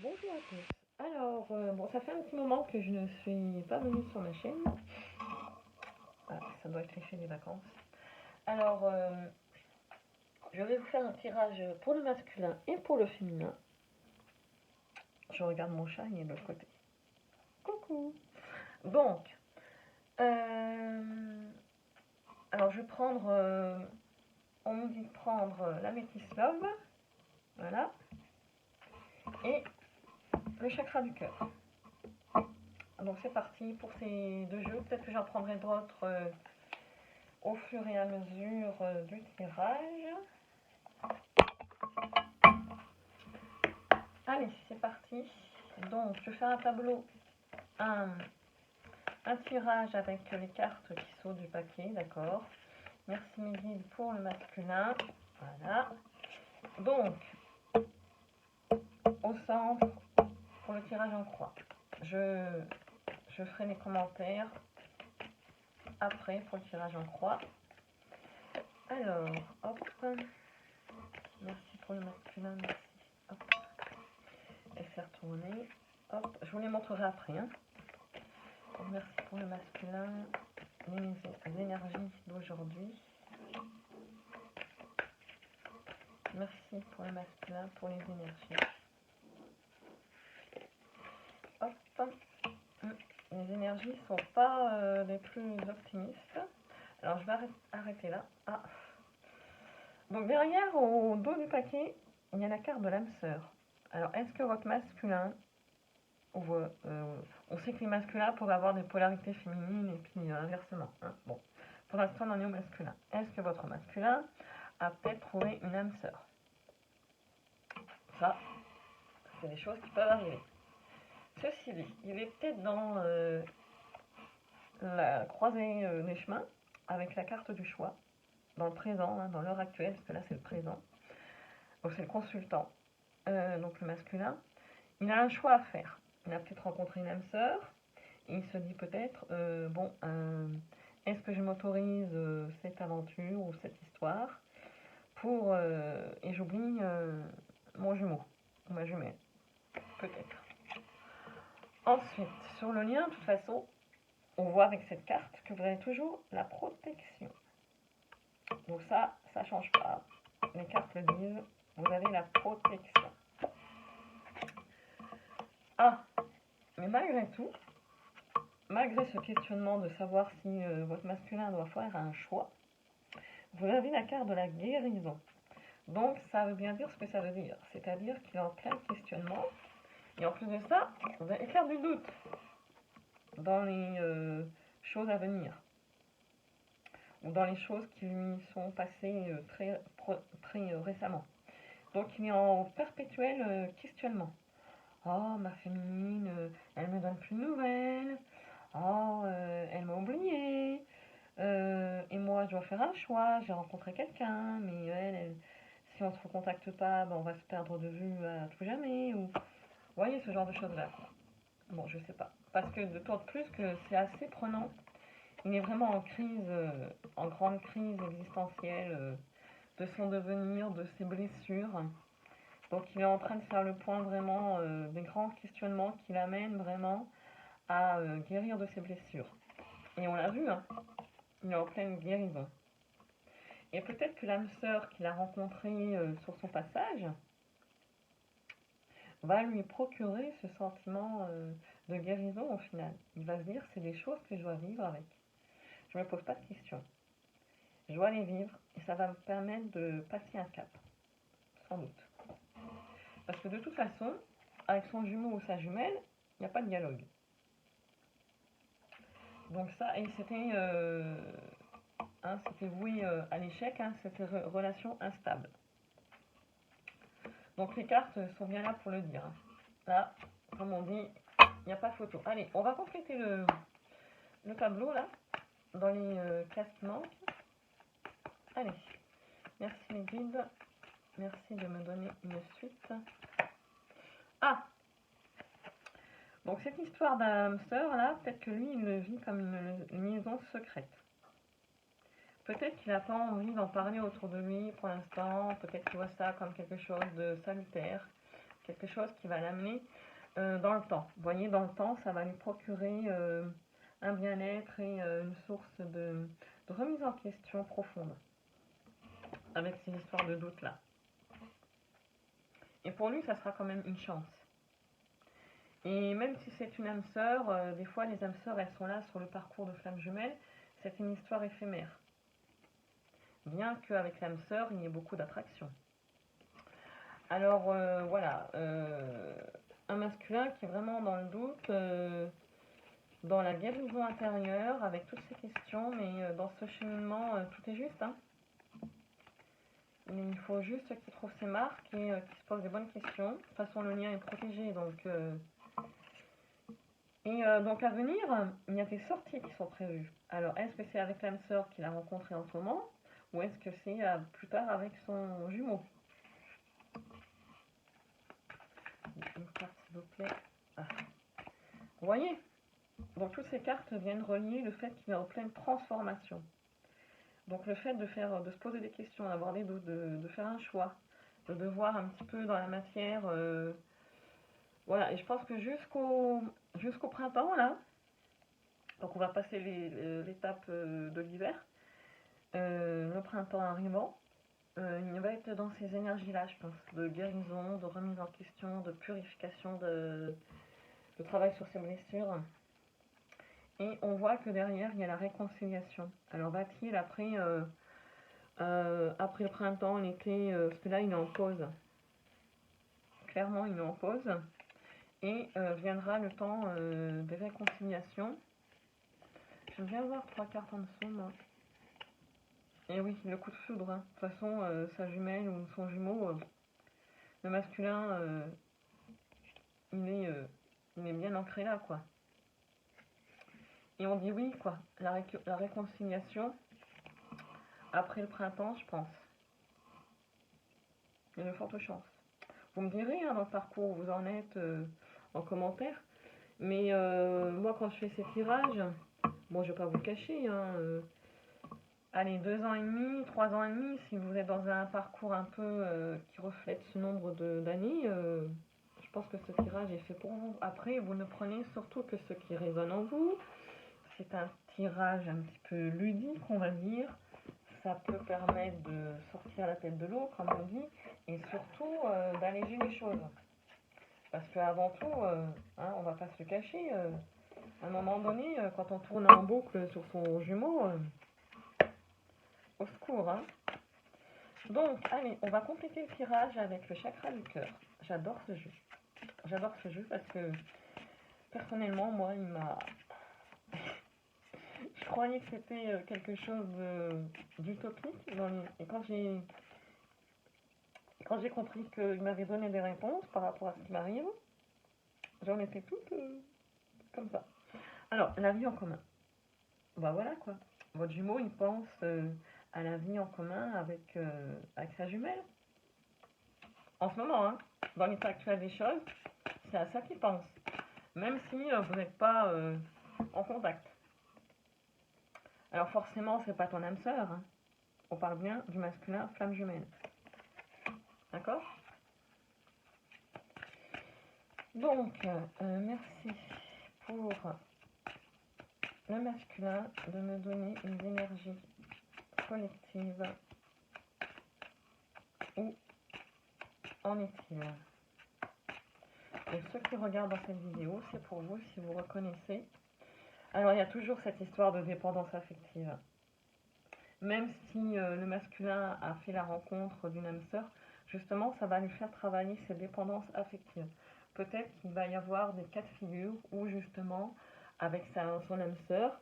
Bonjour à tous. Alors, bon, ça fait un petit moment que je ne suis pas venue sur ma chaîne. Ah, ça doit être l'effet des vacances. Alors, je vais vous faire un tirage pour le masculin et pour le féminin. Je regarde mon chat, il est de l'autre côté. Coucou. Donc, alors je vais prendre, on me dit de prendre la métisse love, voilà, et le chakra du cœur. Donc c'est parti pour ces deux jeux. Peut-être que j'en prendrai d'autres au fur et à mesure du tirage. Allez, c'est parti. Donc, je fais un tableau, un tirage avec les cartes qui sont du paquet, d'accord. Merci mes guides pour le masculin. Voilà. Donc, au centre, pour le tirage en croix, je ferai les commentaires après pour le tirage en croix. Alors, hop. Merci pour le masculin, merci. Hop. Elle s'est retournée. Hop, je vous les montrerai après. Hein. Donc, merci pour le masculin, les énergies d'aujourd'hui. Merci pour le masculin, pour les énergies. Hop. Les énergies ne sont pas les plus optimistes. Alors, je vais arrêter là. Ah. Donc, derrière, au dos du paquet, il y a la carte de l'âme sœur. Alors, est-ce que votre masculin, on sait que les masculins peuvent avoir des polarités féminines et puis inversement. Hein. Bon, pour l'instant, on en est au masculin. Est-ce que votre masculin a peut-être trouvé une âme sœur? Ça, c'est des choses qui peuvent arriver. Ceci dit, il est peut-être dans la croisée des chemins avec la carte du choix, dans le présent, hein, dans l'heure actuelle, parce que là c'est le présent. Donc c'est le consultant, donc le masculin. Il a un choix à faire. Il a peut-être rencontré une âme sœur, et il se dit peut-être, est-ce que je m'autorise cette aventure ou cette histoire pour et j'oublie mon jumeau ou ma jumelle, peut-être. Ensuite, sur le lien, de toute façon, on voit avec cette carte que vous avez toujours la protection. Donc ça change pas. Les cartes le disent, vous avez la protection. Ah, mais malgré tout, malgré ce questionnement de savoir si votre masculin doit faire un choix, vous avez la carte de la guérison. Donc ça veut bien dire ce que ça veut dire. C'est-à-dire qu'il est en plein questionnement. Et en plus de ça, vous avez la carte du doute dans les choses à venir. Ou dans les choses qui lui sont passées très récemment. Donc il est en perpétuel questionnement. Oh, ma féminine, elle me donne plus de nouvelles. Oh, elle m'a oublié. Et moi, je dois faire un choix. J'ai rencontré quelqu'un, mais elle, si on ne se recontacte pas, ben, on va se perdre de vue à tout jamais. Ou, vous voyez, ce genre de choses-là. Bon, je sais pas. Parce que d'autant plus que c'est assez prenant. Il est vraiment en crise, en grande crise existentielle de son devenir, de ses blessures. Donc il est en train de faire le point vraiment des grands questionnements qui l'amènent vraiment à guérir de ses blessures. Et on l'a vu, hein, il est en pleine guérison. Et peut-être que l'âme sœur qu'il a rencontrée sur son passage va lui procurer ce sentiment de guérison au final. Il va se dire, c'est des choses que je dois vivre avec. Je ne me pose pas de questions. Je dois les vivre et ça va me permettre de passer un cap, sans doute. Parce que de toute façon, avec son jumeau ou sa jumelle, il n'y a pas de dialogue. Donc ça, et c'était voué à l'échec, hein, c'était relation instable. Donc les cartes sont bien là pour le dire. Hein. Là, comme on dit, il n'y a pas photo. Allez, on va compléter le tableau là, dans les cases qui manquent. Allez, merci les guides, merci de me donner une suite. Ah, donc cette histoire d'un hamster là, peut-être que lui il le vit comme une liaison secrète. Peut-être qu'il n'a pas envie d'en parler autour de lui pour l'instant, peut-être qu'il voit ça comme quelque chose de salutaire, quelque chose qui va l'amener dans le temps. Vous voyez, dans le temps, ça va lui procurer un bien-être et une source de remise en question profonde avec ces histoires de doute là. Et pour lui, ça sera quand même une chance. Et même si c'est une âme sœur, des fois les âmes sœurs, elles sont là sur le parcours de flammes jumelles, c'est une histoire éphémère. Bien qu'avec l'âme sœur, il y ait beaucoup d'attraction. Alors voilà, un masculin qui est vraiment dans le doute, dans la guérison intérieure, avec toutes ces questions, mais dans ce cheminement, tout est juste. Hein. Mais il faut juste qu'il trouve ses marques et qu'il se pose des bonnes questions. De toute façon, le lien est protégé, donc... donc à venir, il y a des sorties qui sont prévues. Alors, est-ce que c'est avec l'âme sœur qu'il a rencontré en ce moment, ou est-ce que c'est plus tard avec son jumeau? Une carte, s'il vous plaît. Ah. Vous voyez? Donc toutes ces cartes viennent relier le fait qu'il est en pleine transformation. Donc le fait de se poser des questions, d'avoir des doutes, de faire un choix, de voir un petit peu dans la matière. Voilà, et je pense que jusqu'au printemps, là, donc on va passer l'étape de l'hiver, le printemps arrivant, il va être dans ces énergies-là, je pense, de guérison, de remise en question, de purification, de travail sur ses blessures. Et on voit que derrière, il y a la réconciliation. Alors va-t-il après le printemps, l'été, parce que là, il est en pause. Clairement, il est en pause. Et viendra le temps des réconciliations. J'aime bien voir 3 cartes en dessous, moi. Et oui, le coup de foudre. Hein. De toute façon, sa jumelle ou son jumeau, le masculin, il est bien ancré là, quoi. Et on dit oui, quoi. La réconciliation, après le printemps, je pense. Il y a de fortes chances. Vous me direz hein, dans le parcours où vous en êtes en commentaire. Mais moi, quand je fais ces tirages, bon, je vais pas vous le cacher, hein, allez, 2 ans et demi, 3 ans et demi, si vous êtes dans un parcours un peu qui reflète ce nombre d'années, je pense que ce tirage est fait pour vous. Après, vous ne prenez surtout que ce qui résonne en vous. C'est un tirage un petit peu ludique, on va dire. Ça peut permettre de sortir la tête de l'eau, comme on dit, et surtout d'alléger les choses. Parce qu'avant tout, hein, on va pas se le cacher, à un moment donné, quand on tourne en boucle sur son jumeau, au secours. Hein. Donc, allez, on va compléter le tirage avec le chakra du cœur. J'adore ce jeu. J'adore ce jeu parce que, personnellement, moi, il m'a... Je croyais que c'était quelque chose d'utopique. Et quand j'ai compris qu'il m'avait donné des réponses par rapport à ce qui m'arrive, j'en étais toute comme ça. Alors, la vie en commun. Bah voilà quoi. Votre jumeau, il pense à la vie en commun avec sa jumelle. En ce moment, hein, dans l'état actuel des choses, c'est à ça qu'il pense. Même si vous n'êtes pas en contact. Alors forcément, c'est pas ton âme sœur. Hein. On parle bien du masculin flamme jumelle. D'accord? Donc, merci pour le masculin de me donner une énergie collective. Où en est-il? Et ceux qui regardent dans cette vidéo, c'est pour vous si vous reconnaissez. Alors, il y a toujours cette histoire de dépendance affective. Même si le masculin a fait la rencontre d'une âme sœur, justement, ça va lui faire travailler ses dépendances affectives. Peut-être qu'il va y avoir des cas de figure où, justement, avec son âme sœur,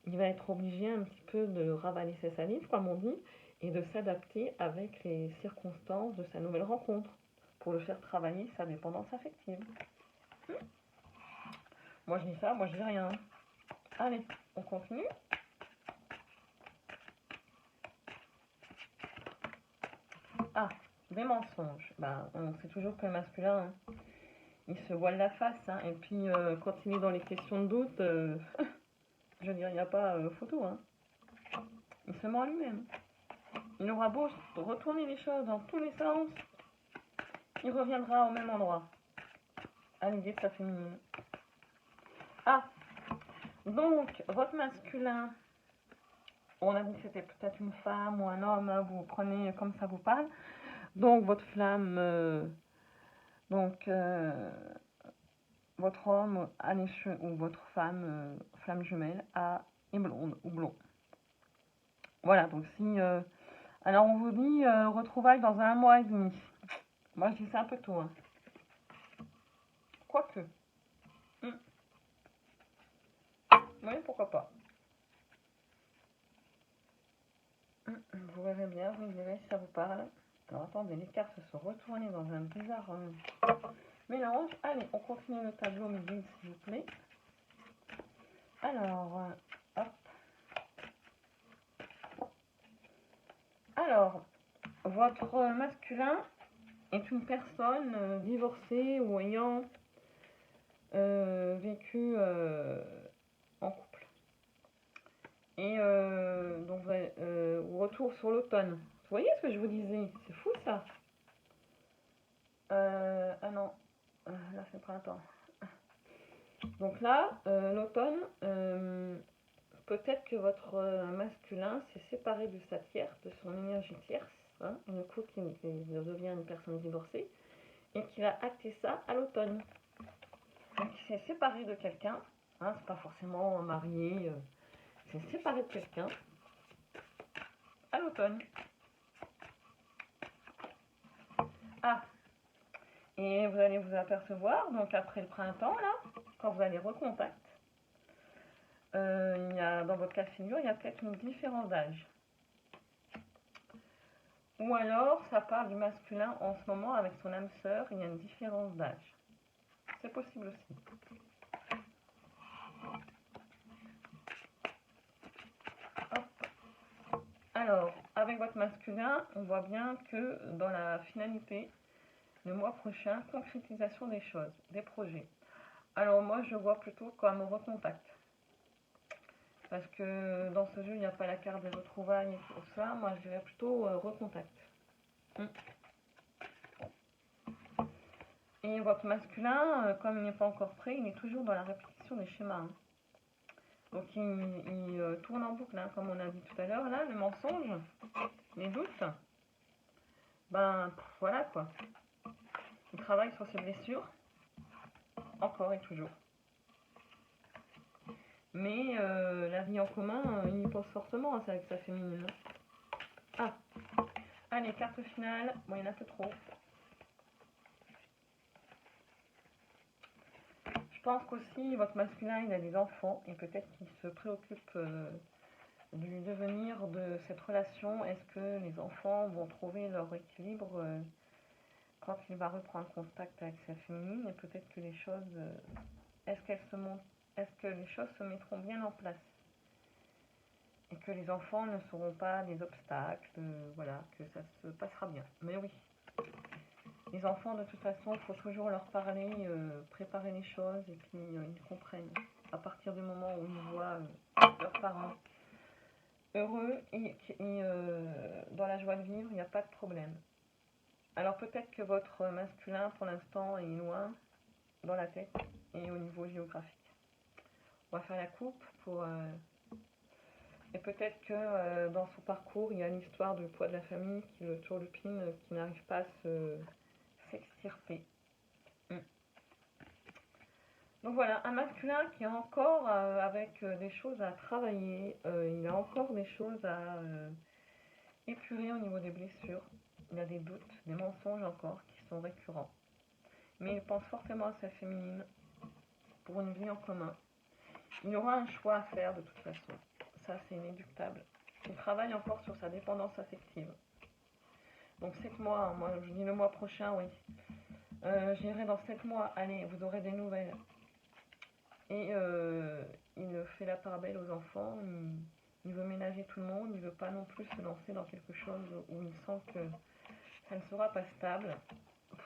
il va être obligé un petit peu de ravaler ses salives, comme on dit, et de s'adapter avec les circonstances de sa nouvelle rencontre, pour le faire travailler sa dépendance affective. Moi je dis ça, moi je dis rien. Allez, on continue. Ah, des mensonges. Ben, on sait toujours que le masculin, hein, il se voile la face. Hein, et puis, quand il est dans les questions de doute, je veux dire, il n'y a pas photo. Hein. Il se ment lui-même. Il aura beau retourner les choses dans tous les sens. il reviendra au même endroit, à l'idée de sa féminine. Ah, donc, votre masculin, on a dit que c'était peut-être une femme ou un homme, hein, vous prenez comme ça vous parle. Donc, votre flamme, votre homme a les cheveux, ou votre femme, flamme jumelle, est blonde ou blond. Voilà, donc si... alors, on vous dit retrouvailles dans 1 mois et demi. Moi, je dis c'est un peu tôt. Hein. Quoique. Oui, pourquoi pas. Vous verrez bien, vous me direz si ça vous parle. Alors, attendez, les cartes se sont retournées dans un bizarre mélange. Allez, on continue le tableau, mes guides, s'il vous plaît. Alors, hop. Alors, votre masculin est une personne divorcée ou ayant vécu en couple. Et donc, retour sur l'automne. Vous voyez ce que je vous disais? C'est fou ça. Ah non, là c'est le printemps. Donc là, l'automne, peut-être que votre masculin s'est séparé de sa tierce, de son énergie tierce, hein, du coup qui devient une personne divorcée, et qu'il a acté ça à l'automne. Donc il s'est séparé de quelqu'un, hein, c'est pas forcément marié, il s'est séparé de quelqu'un à l'automne. Ah, et vous allez vous apercevoir, donc après le printemps, là, quand vous allez recontact, il y a, dans votre cas de figure, il y a peut-être une différence d'âge. Ou alors, ça parle du masculin en ce moment avec son âme sœur, il y a une différence d'âge. C'est possible aussi. Hop. Alors, avec votre masculin, on voit bien que dans la finalité, le mois prochain, concrétisation des choses, des projets. Alors moi, je vois plutôt comme recontact. Parce que dans ce jeu, il n'y a pas la carte des retrouvailles et tout ça. Moi, je dirais plutôt recontact. Et votre masculin, comme il n'est pas encore prêt, il est toujours dans la répétition des schémas. Hein. Donc il tourne en boucle, hein, comme on a dit tout à l'heure, là, le mensonge, les doutes. Ben voilà quoi. Il travaille sur ses blessures, encore et toujours. Mais la vie en commun, il y pense fortement, hein, c'est avec sa féminine. Ah, allez, carte finale. Bon, il y en a un peu trop. Je pense qu'aussi, votre masculin, il a des enfants, et peut-être qu'il se préoccupe du devenir de cette relation. Est-ce que les enfants vont trouver leur équilibre quand il va reprendre contact avec sa féminine, et peut-être que les choses... est-ce que les choses se mettront bien en place? Et que les enfants ne seront pas des obstacles, voilà, que ça se passera bien. Mais oui, les enfants, de toute façon, il faut toujours leur parler, préparer les choses, et puis ils comprennent. À partir du moment où ils voient leurs parents heureux et dans la joie de vivre, il n'y a pas de problème. Alors peut-être que votre masculin, pour l'instant, est loin dans la tête et au niveau géographique. On va faire la coupe pour... et peut-être que dans son parcours, il y a l'histoire du poids de la famille qui le turlupine, qui n'arrive pas à s'extirper. Donc voilà, un masculin qui est encore avec des choses à travailler, il a encore des choses à épurer au niveau des blessures. Il a des doutes, des mensonges encore qui sont récurrents. Mais il pense fortement à sa féminine pour une vie en commun. Il y aura un choix à faire de toute façon. Ça, c'est inéluctable. Il travaille encore sur sa dépendance affective. Donc 7 mois, moi je dis le mois prochain, oui. J'irai dans 7 mois, allez, vous aurez des nouvelles. Et il fait la part belle aux enfants, il veut ménager tout le monde, il ne veut pas non plus se lancer dans quelque chose où il sent que ça ne sera pas stable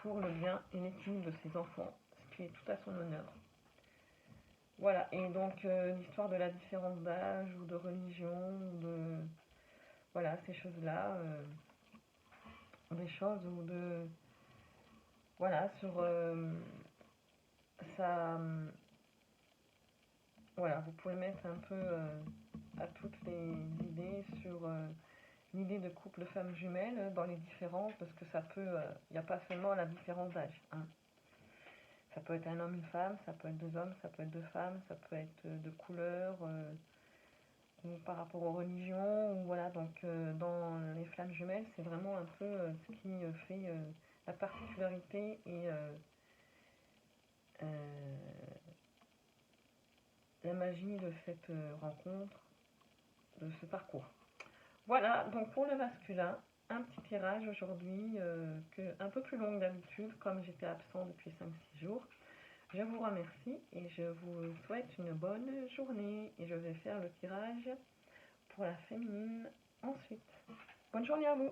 pour le bien et l'équilibre de ses enfants, ce qui est tout à son honneur. Voilà, et donc l'histoire de la différence d'âge ou de religion, de voilà, ces choses-là, des choses où Voilà, sur ça. Voilà, vous pouvez mettre un peu à toutes les idées sur l'idée de couple femme jumelle dans les différences, parce que ça peut. Il n'y a pas seulement la différence d'âge. Hein. Ça peut être un homme, une femme, ça peut être deux hommes, ça peut être deux femmes, ça peut être de couleur, ou par rapport aux religions, ou voilà. Donc dans les flammes jumelles, c'est vraiment un peu ce qui fait la particularité et la magie de cette rencontre, de ce parcours. Voilà, donc pour le masculin, un petit tirage aujourd'hui, un peu plus long que d'habitude, comme j'étais absent depuis 5-6 jours. Je vous remercie et je vous souhaite une bonne journée. Et je vais faire le tirage pour la féminine ensuite. Bonne journée à vous!